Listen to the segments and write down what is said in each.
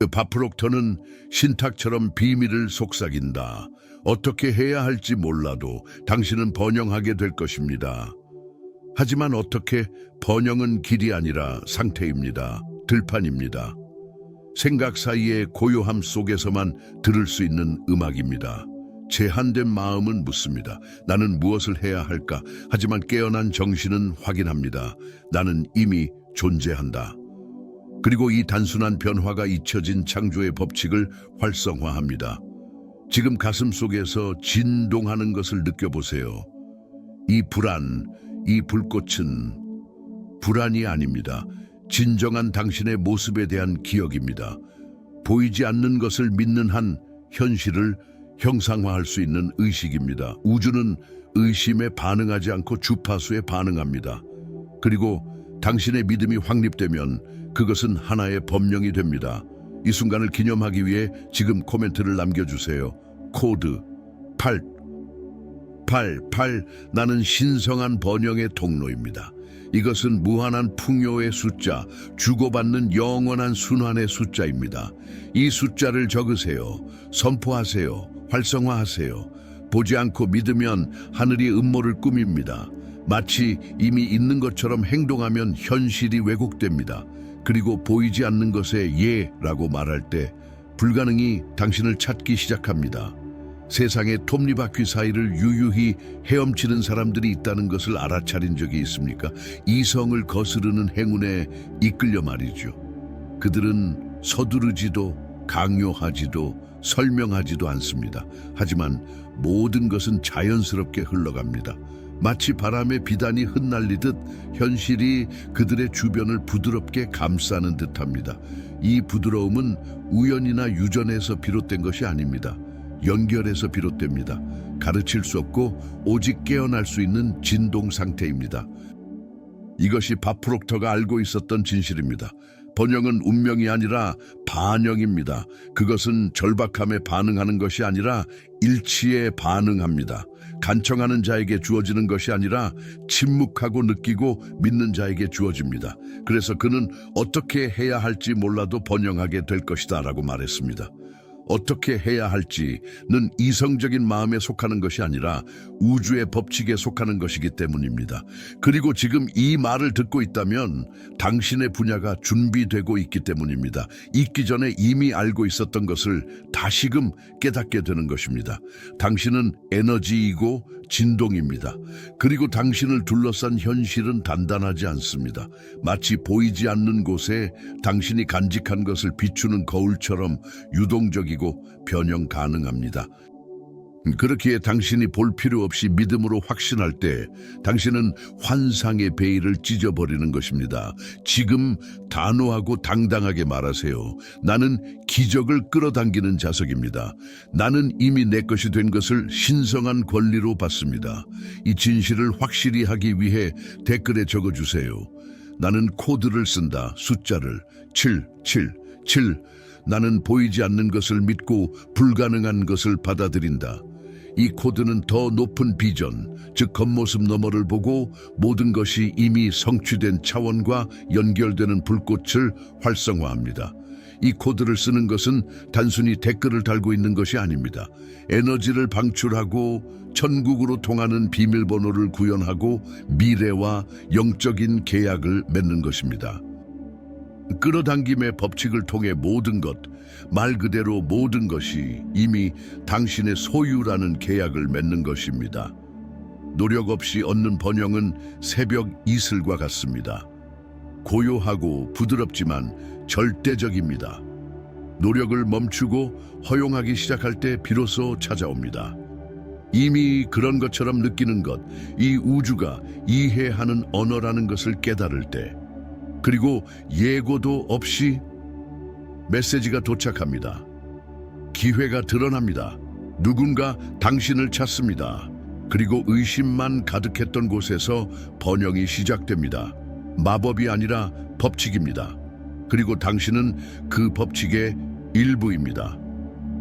바프록터는 신탁처럼 비밀을 속삭인다. 어떻게 해야 할지 몰라도 당신은 번영하게 될 것입니다. 하지만 어떻게 번영은 길이 아니라 상태입니다. 들판입니다. 생각 사이의 고요함 속에서만 들을 수 있는 음악입니다. 제한된 마음은 묻습니다. 나는 무엇을 해야 할까? 하지만 깨어난 정신은 확인합니다. 나는 이미 존재한다. 그리고 이 단순한 변화가 잊혀진 창조의 법칙을 활성화합니다. 지금 가슴 속에서 진동하는 것을 느껴보세요. 이 불안, 이 불꽃은 불안이 아닙니다. 진정한 당신의 모습에 대한 기억입니다. 보이지 않는 것을 믿는 한 현실을 형상화할 수 있는 의식입니다. 우주는 의심에 반응하지 않고 주파수에 반응합니다. 그리고 당신의 믿음이 확립되면 그것은 하나의 법령이 됩니다. 이 순간을 기념하기 위해 지금 코멘트를 남겨주세요. 코드 888 나는 신성한 번영의 통로입니다. 이것은 무한한 풍요의 숫자, 주고받는 영원한 순환의 숫자입니다. 이 숫자를 적으세요. 선포하세요. 활성화하세요. 보지 않고 믿으면 하늘이 음모를 꾸밉니다. 마치 이미 있는 것처럼 행동하면 현실이 왜곡됩니다. 그리고 보이지 않는 것에 예라고 말할 때 불가능이 당신을 찾기 시작합니다. 세상의 톱니바퀴 사이를 유유히 헤엄치는 사람들이 있다는 것을 알아차린 적이 있습니까? 이성을 거스르는 행운에 이끌려 말이죠. 그들은 서두르지도 강요하지도 설명하지도 않습니다. 하지만 모든 것은 자연스럽게 흘러갑니다. 마치 바람에 비단이 흩날리듯 현실이 그들의 주변을 부드럽게 감싸는 듯합니다. 이 부드러움은 우연이나 유전에서 비롯된 것이 아닙니다. 연결에서 비롯됩니다. 가르칠 수 없고 오직 깨어날 수 있는 진동 상태입니다. 이것이 바프록터가 알고 있었던 진실입니다. 번영은 운명이 아니라 반영입니다. 그것은 절박함에 반응하는 것이 아니라 일치에 반응합니다. 간청하는 자에게 주어지는 것이 아니라 침묵하고 느끼고 믿는 자에게 주어집니다. 그래서 그는 어떻게 해야 할지 몰라도 번영하게 될 것이다 라고 말했습니다. 어떻게 해야 할지는 이성적인 마음에 속하는 것이 아니라 우주의 법칙에 속하는 것이기 때문입니다. 그리고 지금 이 말을 듣고 있다면 당신의 분야가 준비되고 있기 때문입니다. 있기 전에 이미 알고 있었던 것을 다시금 깨닫게 되는 것입니다. 당신은 에너지이고 진동입니다. 그리고 당신을 둘러싼 현실은 단단하지 않습니다. 마치 보이지 않는 곳에 당신이 간직한 것을 비추는 거울처럼 유동적이고 변형 가능합니다. 그렇기에 당신이 볼 필요 없이 믿음으로 확신할 때 당신은 환상의 베일을 찢어버리는 것입니다. 지금 단호하고 당당하게 말하세요. 나는 기적을 끌어당기는 자석입니다. 나는 이미 내 것이 된 것을 신성한 권리로 받습니다. 이 진실을 확실히 하기 위해 댓글에 적어주세요. 나는 코드를 쓴다. 숫자를 777. 나는 보이지 않는 것을 믿고 불가능한 것을 받아들인다. 이 코드는 더 높은 비전, 즉 겉모습 너머를 보고 모든 것이 이미 성취된 차원과 연결되는 불꽃을 활성화합니다. 이 코드를 쓰는 것은 단순히 댓글을 달고 있는 것이 아닙니다. 에너지를 방출하고 천국으로 통하는 비밀번호를 구현하고 미래와 영적인 계약을 맺는 것입니다. 끌어당김의 법칙을 통해 모든 것, 말 그대로 모든 것이 이미 당신의 소유라는 계약을 맺는 것입니다. 노력 없이 얻는 번영은 새벽 이슬과 같습니다. 고요하고 부드럽지만 절대적입니다. 노력을 멈추고 허용하기 시작할 때 비로소 찾아옵니다. 이미 그런 것처럼 느끼는 것, 이 우주가 이해하는 언어라는 것을 깨달을 때, 그리고 예고도 없이 메시지가 도착합니다. 기회가 드러납니다. 누군가 당신을 찾습니다. 그리고 의심만 가득했던 곳에서 번영이 시작됩니다. 마법이 아니라 법칙입니다. 그리고 당신은 그 법칙의 일부입니다.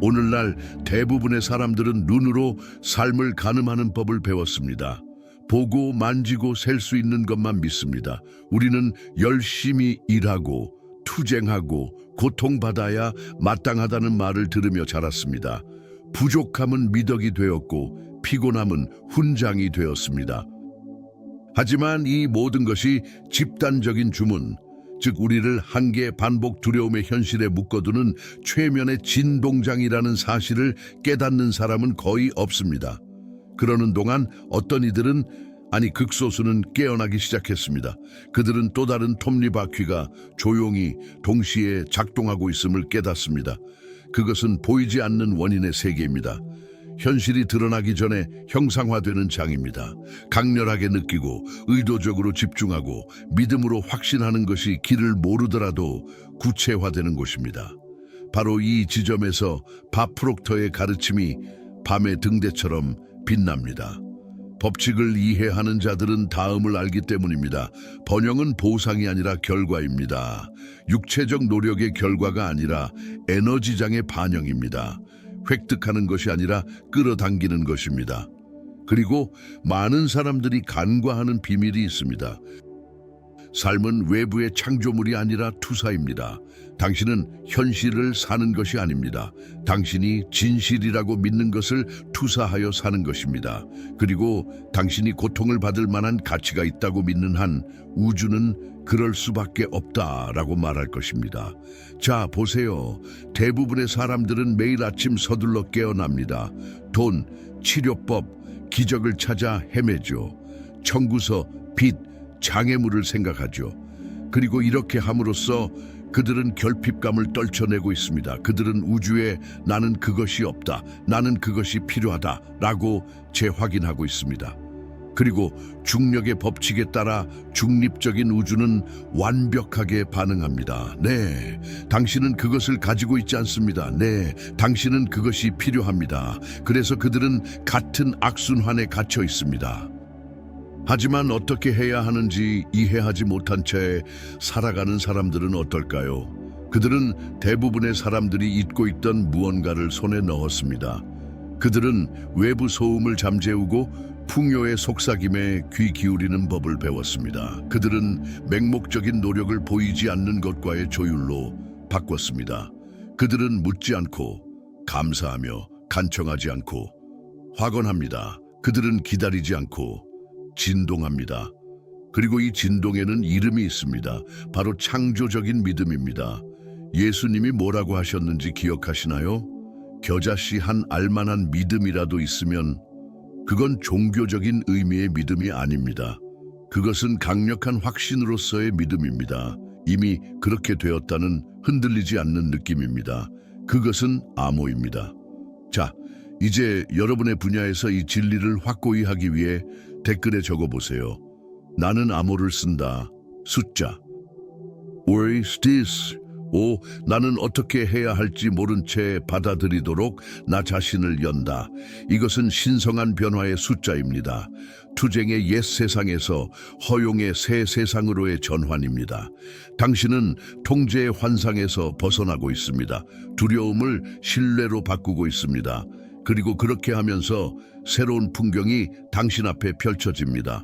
오늘날 대부분의 사람들은 눈으로 삶을 가늠하는 법을 배웠습니다. 보고 만지고 셀 수 있는 것만 믿습니다. 우리는 열심히 일하고 투쟁하고 고통받아야 마땅하다는 말을 들으며 자랐습니다. 부족함은 미덕이 되었고 피곤함은 훈장이 되었습니다. 하지만 이 모든 것이 집단적인 주문, 즉 우리를 한계, 반복, 두려움의 현실에 묶어두는 최면의 진동장이라는 사실을 깨닫는 사람은 거의 없습니다. 그러는 동안 어떤 이들은, 극소수는 깨어나기 시작했습니다. 그들은 또 다른 톱니바퀴가 조용히 동시에 작동하고 있음을 깨닫습니다. 그것은 보이지 않는 원인의 세계입니다. 현실이 드러나기 전에 형상화되는 장입니다. 강렬하게 느끼고 의도적으로 집중하고 믿음으로 확신하는 것이 길을 모르더라도 구체화되는 곳입니다. 바로 이 지점에서 밥 프록터의 가르침이 밤의 등대처럼 빛납니다. 법칙을 이해하는 자들은 다음을 알기 때문입니다. 번영은 보상이 아니라 결과입니다. 육체적 노력의 결과가 아니라 에너지장의 반영입니다. 획득하는 것이 아니라 끌어당기는 것입니다. 그리고 많은 사람들이 간과하는 비밀이 있습니다. 삶은 외부의 창조물이 아니라 투사입니다. 당신은 현실을 사는 것이 아닙니다. 당신이 진실이라고 믿는 것을 투사하여 사는 것입니다. 그리고 당신이 고통을 받을 만한 가치가 있다고 믿는 한 우주는 그럴 수밖에 없다라고 말할 것입니다. 자, 보세요. 대부분의 사람들은 매일 아침 서둘러 깨어납니다. 돈, 치료법, 기적을 찾아 헤매죠. 청구서, 빚, 장애물을 생각하죠. 그리고 이렇게 함으로써 그들은 결핍감을 떨쳐내고 있습니다. 그들은 우주에 나는 그것이 없다, 나는 그것이 필요하다 라고 재확인하고 있습니다. 그리고 중력의 법칙에 따라 중립적인 우주는 완벽하게 반응합니다. 네, 당신은 그것을 가지고 있지 않습니다. 네, 당신은 그것이 필요합니다. 그래서 그들은 같은 악순환에 갇혀 있습니다. 하지만 어떻게 해야 하는지 이해하지 못한 채 살아가는 사람들은 어떨까요? 그들은 대부분의 사람들이 잊고 있던 무언가를 손에 넣었습니다. 그들은 외부 소음을 잠재우고 풍요의 속삭임에 귀 기울이는 법을 배웠습니다. 그들은 맹목적인 노력을 보이지 않는 것과의 조율로 바꿨습니다. 그들은 묻지 않고 감사하며 간청하지 않고 확언합니다. 그들은 기다리지 않고 진동합니다. 그리고 이 진동에는 이름이 있습니다. 바로 창조적인 믿음입니다. 예수님이 뭐라고 하셨는지 기억하시나요? 겨자씨 한 알만한 믿음이라도 있으면 그건 종교적인 의미의 믿음이 아닙니다. 그것은 강력한 확신으로서의 믿음입니다. 이미 그렇게 되었다는 흔들리지 않는 느낌입니다. 그것은 암호입니다. 자, 이제 여러분의 분야에서 이 진리를 확고히 하기 위해 댓글에 적어보세요. 나는 암호를 쓴다. 숫자. What is this? 나는 어떻게 해야 할지 모른 채 받아들이도록 나 자신을 연다. 이것은 신성한 변화의 숫자입니다. 투쟁의 옛 세상에서 허용의 새 세상으로의 전환입니다. 당신은 통제의 환상에서 벗어나고 있습니다. 두려움을 신뢰로 바꾸고 있습니다. 그리고 그렇게 하면서 새로운 풍경이 당신 앞에 펼쳐집니다.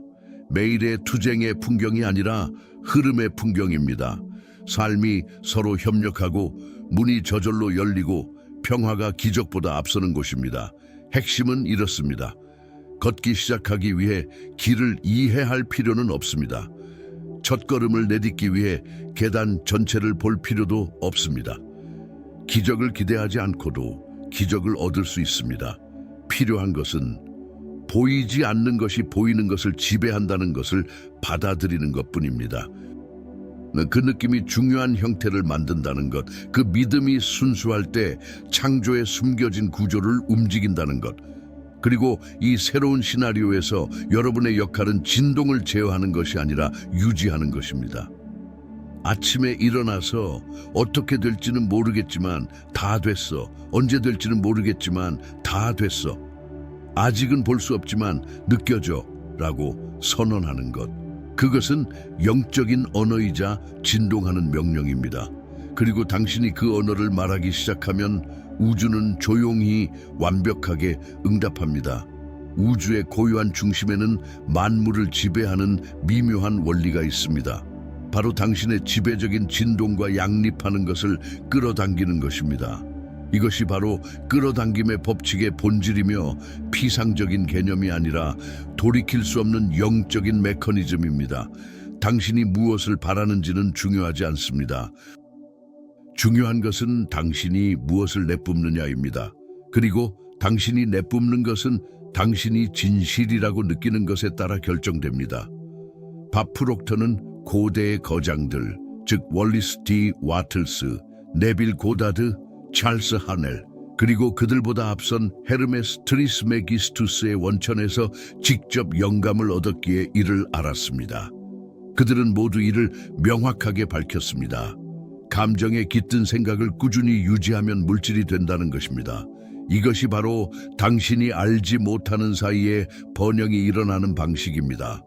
매일의 투쟁의 풍경이 아니라 흐름의 풍경입니다. 삶이 서로 협력하고 문이 저절로 열리고 평화가 기적보다 앞서는 곳입니다. 핵심은 이렇습니다. 걷기 시작하기 위해 길을 이해할 필요는 없습니다. 첫걸음을 내딛기 위해 계단 전체를 볼 필요도 없습니다. 기적을 기대하지 않고도 기적을 얻을 수 있습니다. 필요한 것은 보이지 않는 것이 보이는 것을 지배한다는 것을 받아들이는 것뿐입니다. 그 느낌이 중요한 형태를 만든다는 것, 그 믿음이 순수할 때 창조의 숨겨진 구조를 움직인다는 것, 그리고 이 새로운 시나리오에서 여러분의 역할은 진동을 제어하는 것이 아니라 유지하는 것입니다. 아침에 일어나서 어떻게 될지는 모르겠지만 다 됐어. 언제 될지는 모르겠지만 다 됐어. 아직은 볼 수 없지만 느껴져 라고 선언하는 것. 그것은 영적인 언어이자 진동하는 명령입니다. 그리고 당신이 그 언어를 말하기 시작하면 우주는 조용히 완벽하게 응답합니다. 우주의 고유한 중심에는 만물을 지배하는 미묘한 원리가 있습니다. 바로 당신의 지배적인 진동과 양립하는 것을 끌어당기는 것입니다. 이것이 바로 끌어당김의 법칙의 본질이며 피상적인 개념이 아니라 돌이킬 수 없는 영적인 메커니즘입니다. 당신이 무엇을 바라는지는 중요하지 않습니다. 중요한 것은 당신이 무엇을 내뿜느냐입니다. 그리고 당신이 내뿜는 것은 당신이 진실이라고 느끼는 것에 따라 결정됩니다. 밥 프록터는 고대의 거장들, 즉 월리스 D. 와틀스, 네빌 고다드, 찰스 하넬, 그리고 그들보다 앞선 헤르메스 트리스메기스투스의 원천에서 직접 영감을 얻었기에 이를 알았습니다. 그들은 모두 이를 명확하게 밝혔습니다. 감정에 깃든 생각을 꾸준히 유지하면 물질이 된다는 것입니다. 이것이 바로 당신이 알지 못하는 사이에 번영이 일어나는 방식입니다.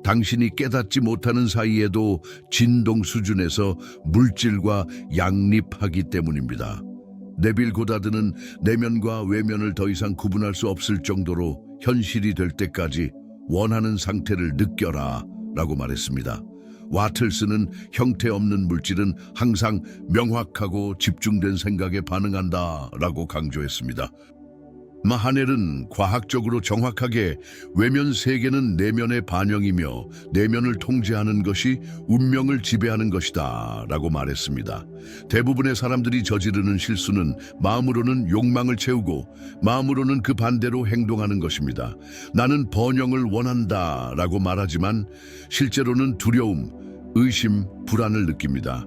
당신이 깨닫지 못하는 사이에도 진동 수준에서 물질과 양립하기 때문입니다. 네빌 고다드는 내면과 외면을 더 이상 구분할 수 없을 정도로 현실이 될 때까지 원하는 상태를 느껴라 라고 말했습니다. 와틀스는 형태없는 물질은 항상 명확하고 집중된 생각에 반응한다 라고 강조했습니다. 하넬은 과학적으로 정확하게 외면 세계는 내면의 반영이며 내면을 통제하는 것이 운명을 지배하는 것이다 라고 말했습니다. 대부분의 사람들이 저지르는 실수는 마음으로는 욕망을 채우고 마음으로는 그 반대로 행동하는 것입니다. 나는 번영을 원한다 라고 말하지만 실제로는 두려움, 의심, 불안을 느낍니다.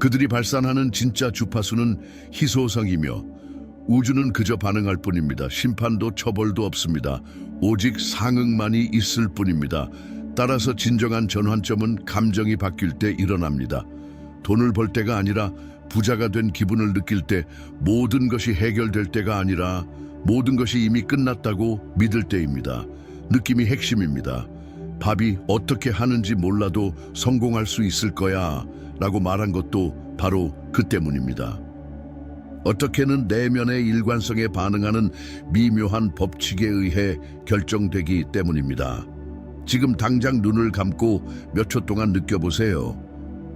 그들이 발산하는 진짜 주파수는 희소성이며 우주는 그저 반응할 뿐입니다. 심판도 처벌도 없습니다. 오직 상응만이 있을 뿐입니다. 따라서 진정한 전환점은 감정이 바뀔 때 일어납니다. 돈을 벌 때가 아니라 부자가 된 기분을 느낄 때, 모든 것이 해결될 때가 아니라 모든 것이 이미 끝났다고 믿을 때입니다. 느낌이 핵심입니다. 밥이 어떻게 하는지 몰라도 성공할 수 있을 거야 라고 말한 것도 바로 그 때문입니다. 어떻게는 내면의 일관성에 반응하는 미묘한 법칙에 의해 결정되기 때문입니다. 지금 당장 눈을 감고 몇 초 동안 느껴보세요.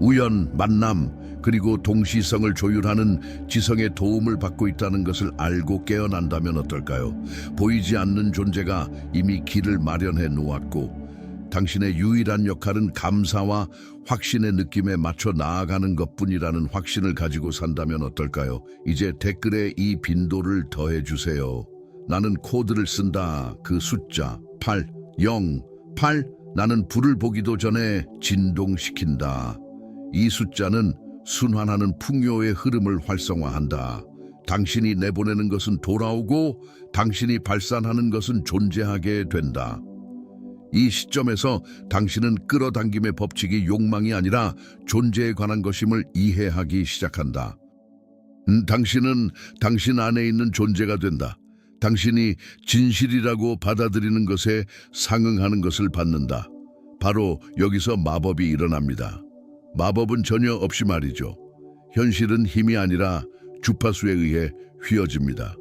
우연, 만남, 그리고 동시성을 조율하는 지성의 도움을 받고 있다는 것을 알고 깨어난다면 어떨까요? 보이지 않는 존재가 이미 길을 마련해 놓았고 당신의 유일한 역할은 감사와 확신의 느낌에 맞춰 나아가는 것뿐이라는 확신을 가지고 산다면 어떨까요? 이제 댓글에 이 빈도를 더해주세요. 나는 코드를 쓴다. 그 숫자 8, 0, 8. 나는 불을 보기도 전에 진동시킨다. 이 숫자는 순환하는 풍요의 흐름을 활성화한다. 당신이 내보내는 것은 돌아오고 당신이 발산하는 것은 존재하게 된다. 이 시점에서 당신은 끌어당김의 법칙이 욕망이 아니라 존재에 관한 것임을 이해하기 시작한다. 당신은 당신 안에 있는 존재가 된다. 당신이 진실이라고 받아들이는 것에 상응하는 것을 받는다. 바로 여기서 마법이 일어납니다. 마법은 전혀 없이 말이죠. 현실은 힘이 아니라 주파수에 의해 휘어집니다.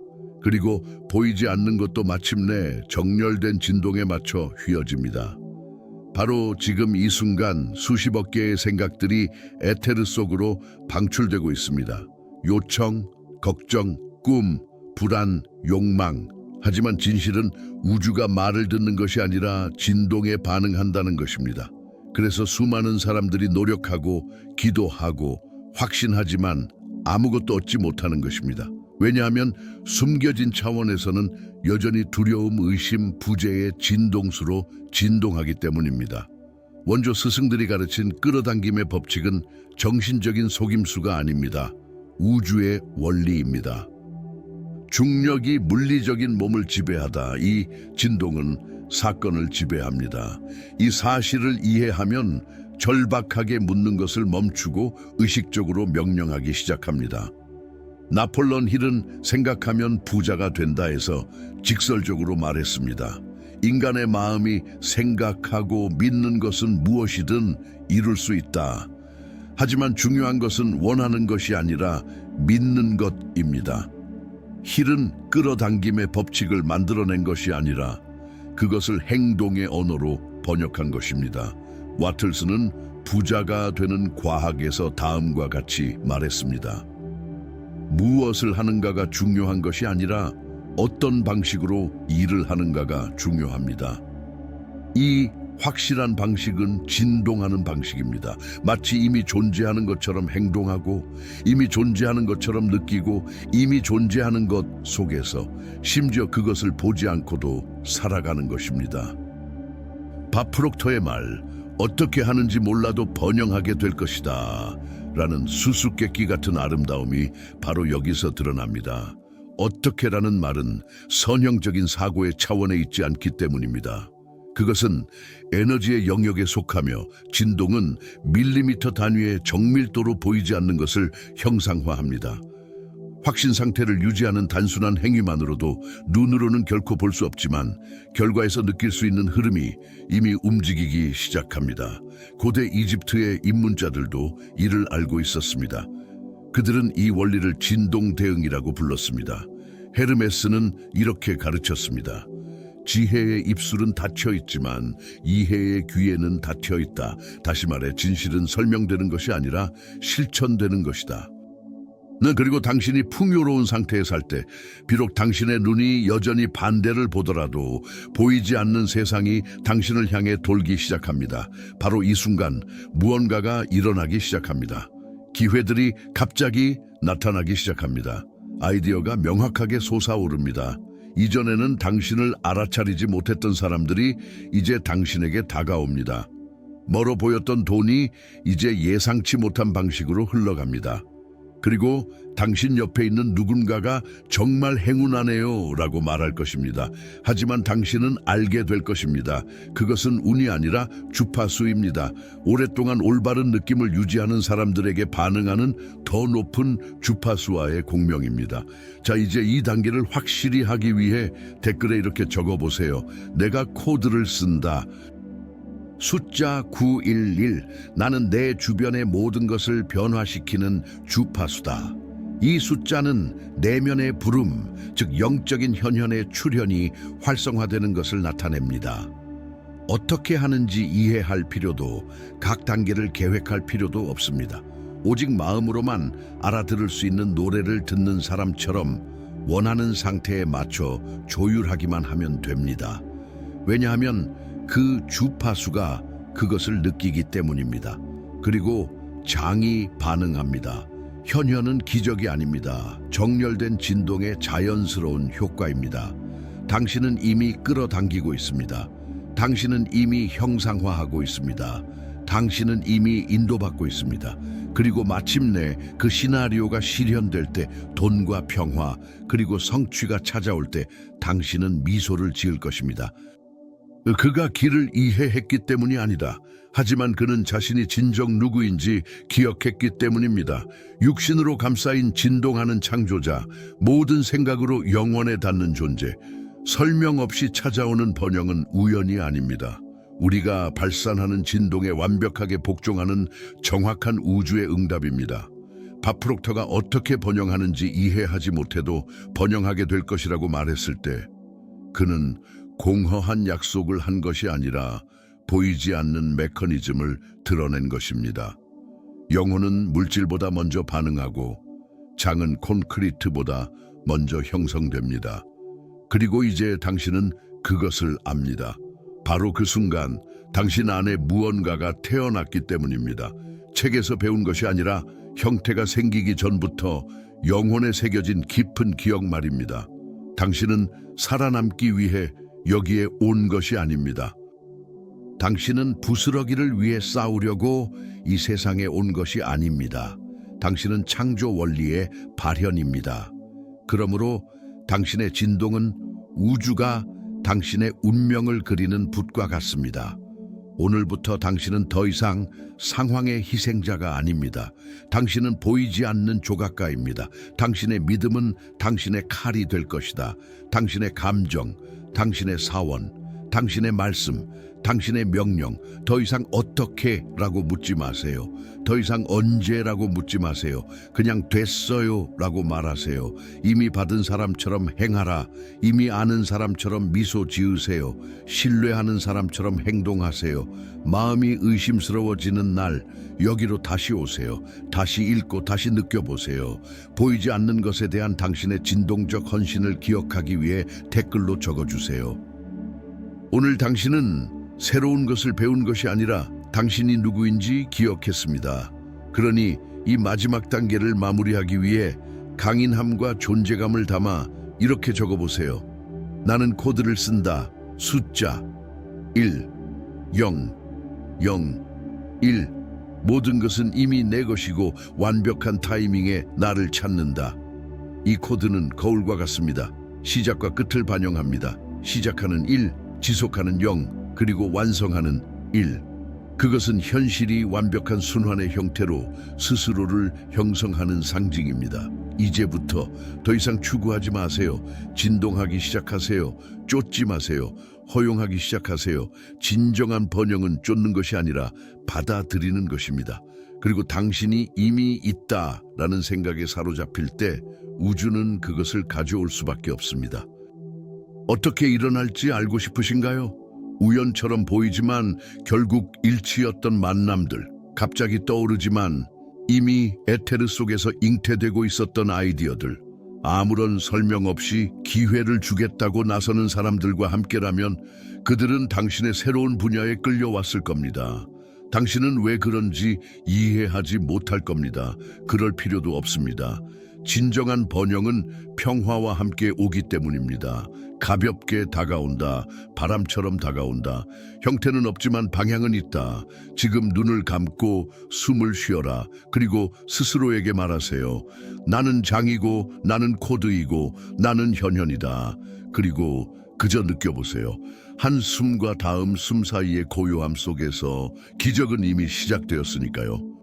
그리고 보이지 않는 것도 마침내 정렬된 진동에 맞춰 휘어집니다. 바로 지금 이 순간 수십억 개의 생각들이 에테르 속으로 방출되고 있습니다. 요청, 걱정, 꿈, 불안, 욕망. 하지만 진실은 우주가 말을 듣는 것이 아니라 진동에 반응한다는 것입니다. 그래서 수많은 사람들이 노력하고 기도하고 확신하지만 아무것도 얻지 못하는 것입니다. 왜냐하면 숨겨진 차원에서는 여전히 두려움, 의심, 부재의 진동수로 진동하기 때문입니다. 원조 스승들이 가르친 끌어당김의 법칙은 정신적인 속임수가 아닙니다. 우주의 원리입니다. 중력이 물리적인 몸을 지배하다. 이 진동은 사건을 지배합니다. 이 사실을 이해하면 절박하게 묻는 것을 멈추고 의식적으로 명령하기 시작합니다. 나폴레온 힐은 생각하면 부자가 된다해서 직설적으로 말했습니다. 인간의 마음이 생각하고 믿는 것은 무엇이든 이룰 수 있다. 하지만 중요한 것은 원하는 것이 아니라 믿는 것입니다. 힐은 끌어당김의 법칙을 만들어낸 것이 아니라 그것을 행동의 언어로 번역한 것입니다. 와틀스는 부자가 되는 과학에서 다음과 같이 말했습니다. 무엇을 하는가가 중요한 것이 아니라 어떤 방식으로 일을 하는가가 중요합니다. 이 확실한 방식은 진동하는 방식입니다. 마치 이미 존재하는 것처럼 행동하고 이미 존재하는 것처럼 느끼고 이미 존재하는 것 속에서 심지어 그것을 보지 않고도 살아가는 것입니다. 밥 프록터의 말, 어떻게 하는지 몰라도 번영하게 될 것이다 라는 수수께끼 같은 아름다움이 바로 여기서 드러납니다. 어떻게라는 말은 선형적인 사고의 차원에 있지 않기 때문입니다. 그것은 에너지의 영역에 속하며 진동은 밀리미터 단위의 정밀도로 보이지 않는 것을 형상화합니다. 확신 상태를 유지하는 단순한 행위만으로도 눈으로는 결코 볼 수 없지만 결과에서 느낄 수 있는 흐름이 이미 움직이기 시작합니다. 고대 이집트의 입문자들도 이를 알고 있었습니다. 그들은 이 원리를 진동 대응이라고 불렀습니다. 헤르메스는 이렇게 가르쳤습니다. 지혜의 입술은 닫혀 있지만 이해의 귀에는 닫혀 있다. 다시 말해 진실은 설명되는 것이 아니라 실천되는 것이다. 그리고 당신이 풍요로운 상태에 살 때 비록 당신의 눈이 여전히 반대를 보더라도 보이지 않는 세상이 당신을 향해 돌기 시작합니다. 바로 이 순간 무언가가 일어나기 시작합니다. 기회들이 갑자기 나타나기 시작합니다. 아이디어가 명확하게 솟아오릅니다. 이전에는 당신을 알아차리지 못했던 사람들이 이제 당신에게 다가옵니다. 멀어 보였던 돈이 이제 예상치 못한 방식으로 흘러갑니다. 그리고 당신 옆에 있는 누군가가 정말 행운하네요 라고 말할 것입니다. 하지만 당신은 알게 될 것입니다. 그것은 운이 아니라 주파수입니다. 오랫동안 올바른 느낌을 유지하는 사람들에게 반응하는 더 높은 주파수와의 공명입니다. 자, 이제 이 단계를 확실히 하기 위해 댓글에 이렇게 적어보세요. 내가 코드를 쓴다. 숫자 911, 나는 내 주변의 모든 것을 변화시키는 주파수다. 이 숫자는 내면의 부름, 즉 영적인 현현의 출현이 활성화되는 것을 나타냅니다. 어떻게 하는지 이해할 필요도, 각 단계를 계획할 필요도 없습니다. 오직 마음으로만 알아들을 수 있는 노래를 듣는 사람처럼 원하는 상태에 맞춰 조율하기만 하면 됩니다. 왜냐하면 그 주파수가 그것을 느끼기 때문입니다. 그리고 장이 반응합니다. 현현은 기적이 아닙니다. 정렬된 진동의 자연스러운 효과입니다. 당신은 이미 끌어당기고 있습니다. 당신은 이미 형상화하고 있습니다. 당신은 이미 인도받고 있습니다. 그리고 마침내 그 시나리오가 실현될 때 돈과 평화 그리고 성취가 찾아올 때 당신은 미소를 지을 것입니다. 그가 길을 이해했기 때문이 아니다. 하지만 그는 자신이 진정 누구인지 기억했기 때문입니다. 육신으로 감싸인 진동하는 창조자, 모든 생각으로 영원에 닿는 존재, 설명 없이 찾아오는 번영은 우연이 아닙니다. 우리가 발산하는 진동에 완벽하게 복종하는 정확한 우주의 응답입니다. 밥 프록터가 어떻게 번영하는지 이해하지 못해도 번영하게 될 것이라고 말했을 때 그는 공허한 약속을 한 것이 아니라 보이지 않는 메커니즘을 드러낸 것입니다. 영혼은 물질보다 먼저 반응하고 장은 콘크리트보다 먼저 형성됩니다. 그리고 이제 당신은 그것을 압니다. 바로 그 순간 당신 안에 무언가가 태어났기 때문입니다. 책에서 배운 것이 아니라 형태가 생기기 전부터 영혼에 새겨진 깊은 기억 말입니다. 당신은 살아남기 위해 여기에 온 것이 아닙니다. 당신은 부스러기를 위해 싸우려고 이 세상에 온 것이 아닙니다. 당신은 창조 원리의 발현입니다. 그러므로 당신의 진동은 우주가 당신의 운명을 그리는 붓과 같습니다. 오늘부터 당신은 더 이상 상황의 희생자가 아닙니다. 당신은 보이지 않는 조각가입니다. 당신의 믿음은 당신의 칼이 될 것이다. 당신의 감정, 당신의 사원, 당신의 말씀, 당신의 명령, 더 이상 어떻게 라고 묻지 마세요. 더 이상 언제라고 묻지 마세요. 그냥 됐어요 라고 말하세요. 이미 받은 사람처럼 행하라. 이미 아는 사람처럼 미소 지으세요. 신뢰하는 사람처럼 행동하세요. 마음이 의심스러워지는 날 여기로 다시 오세요. 다시 읽고 다시 느껴보세요. 보이지 않는 것에 대한 당신의 진동적 헌신을 기억하기 위해 댓글로 적어주세요. 오늘 당신은 새로운 것을 배운 것이 아니라 당신이 누구인지 기억했습니다. 그러니 이 마지막 단계를 마무리하기 위해 강인함과 존재감을 담아 이렇게 적어보세요. 나는 코드를 쓴다. 숫자 1, 0, 0, 1. 모든 것은 이미 내 것이고 완벽한 타이밍에 나를 찾는다. 이 코드는 거울과 같습니다. 시작과 끝을 반영합니다. 시작하는 1, 지속하는 0, 그리고 완성하는 1. 그것은 현실이 완벽한 순환의 형태로 스스로를 형성하는 상징입니다. 이제부터 더 이상 추구하지 마세요. 진동하기 시작하세요. 쫓지 마세요. 허용하기 시작하세요. 진정한 번영은 쫓는 것이 아니라 받아들이는 것입니다. 그리고 당신이 이미 있다라는 생각에 사로잡힐 때 우주는 그것을 가져올 수밖에 없습니다. 어떻게 일어날지 알고 싶으신가요? 우연처럼 보이지만 결국 일치였던 만남들, 갑자기 떠오르지만 이미 에테르 속에서 잉태되고 있었던 아이디어들, 아무런 설명 없이 기회를 주겠다고 나서는 사람들과 함께라면 그들은 당신의 새로운 분야에 끌려왔을 겁니다. 당신은 왜 그런지 이해하지 못할 겁니다. 그럴 필요도 없습니다. 진정한 번영은 평화와 함께 오기 때문입니다. 가볍게 다가온다. 바람처럼 다가온다. 형태는 없지만 방향은 있다. 지금 눈을 감고 숨을 쉬어라. 그리고 스스로에게 말하세요. 나는 장이고 나는 코드이고 나는 현현이다. 그리고 그저 느껴보세요. 한 숨과 다음 숨 사이의 고요함 속에서 기적은 이미 시작되었으니까요.